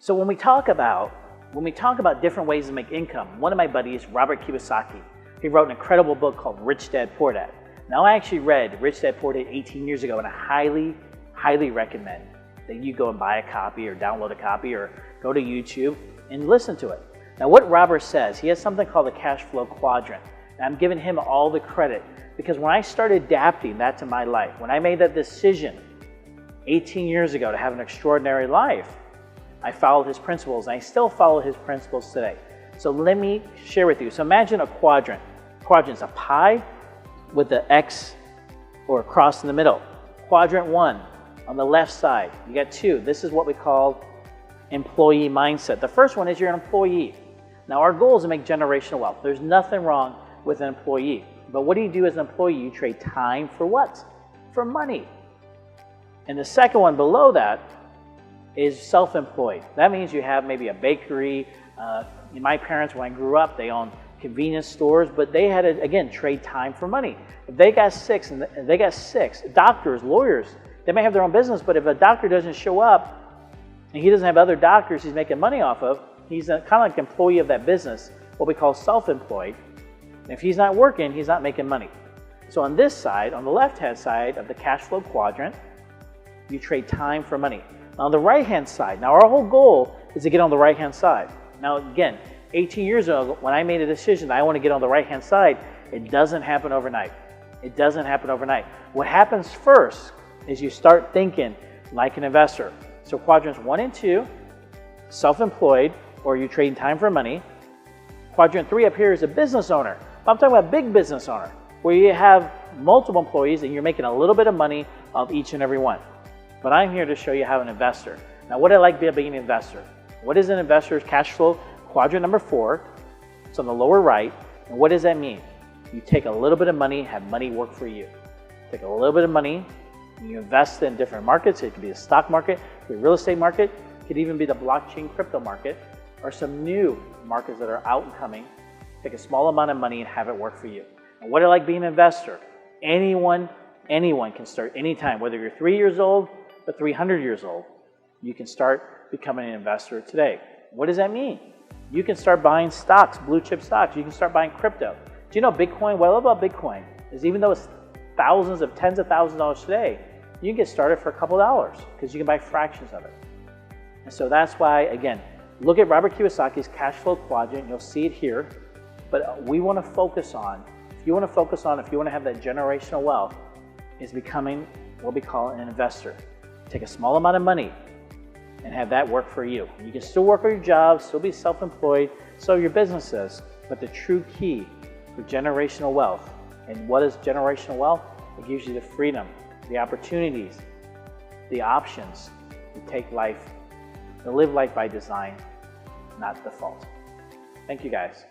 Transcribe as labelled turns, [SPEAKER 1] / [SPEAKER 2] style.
[SPEAKER 1] So when we talk about different ways to make income, one of my buddies, Robert Kiyosaki, he wrote an incredible book called Rich Dad Poor Dad. Now I actually read Rich Dad Poor Dad 18 years ago, and I highly recommend that you go and buy a copy or download a copy or go to YouTube and listen to it. Now what Robert says, he has something called the cash flow quadrant. And I'm giving him all the credit because when I started adapting that to my life, when I made that decision 18 years ago to have an extraordinary life, I followed his principles, and I still follow his principles today. So let me share with you. So imagine a quadrant. Quadrant's a pie with the X or a cross in the middle. Quadrant 1 on the left side, you got 2. This is what we call employee mindset. The first one is you're an employee. Now our goal is to make generational wealth. There's nothing wrong with an employee. But what do you do as an employee? You trade time for what? For money. And the second one below that is self-employed. That means you have maybe a bakery. My parents, when I grew up, they owned convenience stores, but they had to, again, trade time for money. If they got sick, doctors, lawyers, they may have their own business, but if a doctor doesn't show up and he doesn't have other doctors he's making money off of, he's kind of like an employee of that business, what we call self-employed. And if he's not working, he's not making money. So on this side, on the left-hand side of the cash flow quadrant, you trade time for money. On the right-hand side, now our whole goal is to get on the right-hand side. Now again, 18 years ago, when I made a decision that I want to get on the right-hand side, it doesn't happen overnight. It doesn't happen overnight. What happens first is you start thinking like an investor. So quadrants 1 and 2, self-employed, or you trading time for money. Quadrant 3 up here is a business owner. I'm talking about a big business owner, where you have multiple employees and you're making a little bit of money of each and every one. But I'm here to show you how an investor. Now what I like about being an investor. What is an investor's cash flow? Quadrant number 4. It's on the lower right. And what does that mean? You take a little bit of money, have money work for you. Take a little bit of money, and you invest in different markets. It could be the stock market, it could be the real estate market, it could even be the blockchain crypto market, or some new markets that are out and coming. Take a small amount of money and have it work for you. And what I like being an investor, anyone can start anytime, whether you're 3 years old or 300 years old, you can start becoming an investor today. What does that mean? You can start buying stocks, blue chip stocks. You can start buying crypto. Do you know Bitcoin? What I love about Bitcoin is even though it's tens of thousands of dollars today, you can get started for a couple dollars because you can buy fractions of it. And so that's why, again, look at Robert Kiyosaki's cash flow quadrant. You'll see it here. But we want to focus on, if you want to have that generational wealth, is becoming what we call an investor. Take a small amount of money and have that work for you. You can still work on your job, still be self-employed, so your businesses, but the true key for generational wealth. And what is generational wealth? It gives you the freedom, the opportunities, the options to live life by design, not default. Thank you guys.